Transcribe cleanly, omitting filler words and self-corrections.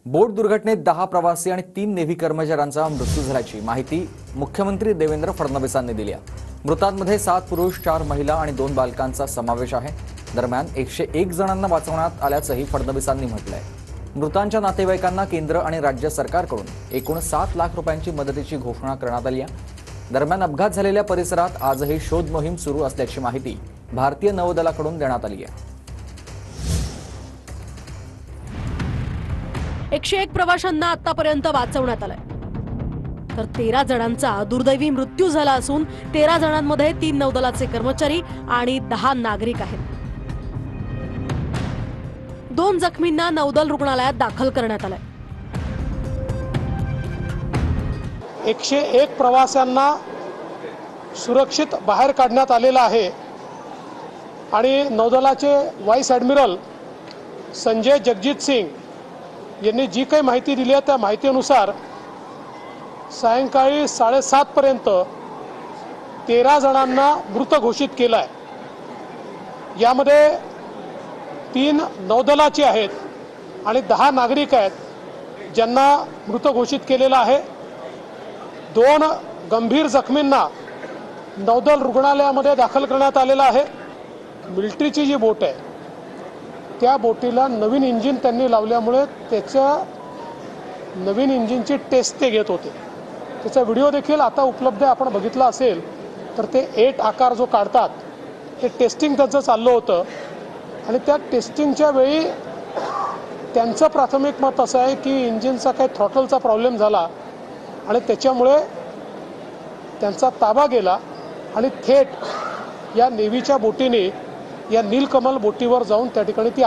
बोट दुर्घटनेत 10 प्रवासी आणि 3 नेव्ही कर्मचाऱ्यांचा मृत्यू झाल्याची माहिती मुख्यमंत्री देवेंद्र फडणवीसांनी दिली आहे। मृतांमध्ये 7 पुरुष, 4 महिला आणि 2 बालकांचा समावेश आहे। दरम्यान 101 जणांना वाचवण्यात आल्याचंही फडणवीसांनी म्हटलंय। मृतांच्या नातेवाईकांना केंद्र आणि राज्य सरकारकडून एकूण 7 लाख रुपयांची मदतीची घोषणा करण्यात आली आहे। दरम्यान अपघात झालेल्या परिसरात आजही शोध मोहीम सुरू असल्याची माहिती भारतीय नौदलाकडून देण्यात आली आहे। 101 प्रवाशांना आतापर्यंत वाचवण्यात आलंय, तर 13 जणांचा दुर्दैवी मृत्यू झाला असून 13 जणांमध्ये 3 नौदलाचे कर्मचारी आणि 10 नागरिक आहेत। 2 जखमींना नौदल रुग्णालयात दाखल करण्यात आलंय। 101 प्रवाशांना सुरक्षित बाहेर काढण्यात आलेला आहे आणि नौदलाचे व्हाईस ॲडमिरल संजय जगजीत सिंग यांनी जी काही माहिती दिली आहे त्या माहितीनुसार सायंकाळी 7:30 पर्यंत 13 जणांना मृत घोषित केलं आहे। यामध्ये 3 नौदलाचे आहेत आणि 10 नागरिक आहेत ज्यांना मृत घोषित केलेलं आहे। 2 गंभीर जखमींना नौदल रुग्णालयामध्ये दाखल करण्यात आलेलं आहे। मिलिटरीची जी बोट आहे त्या बोटीला नवीन इंजिन त्यांनी लावल्यामुळे त्याच्या नवीन इंजिनची टेस्ट ते घेत होते। त्याचा व्हिडिओ देखील आता उपलब्ध आहे, आपण बघितला असेल तर ते 8 आकार जो काढतात ते टेस्टिंग त्याचं चाललं होतं आणि त्या टेस्टिंगच्या वेळी त्यांचं प्राथमिक मत असं आहे की इंजिनचा काही थ्रॉटलचा प्रॉब्लेम झाला आणि त्याच्यामुळे त्यांचा ताबा गेला आणि थेट या नेव्हीच्या बोटीने या नीलकमल बोटीवर जाऊन त्या ठिकाणी ती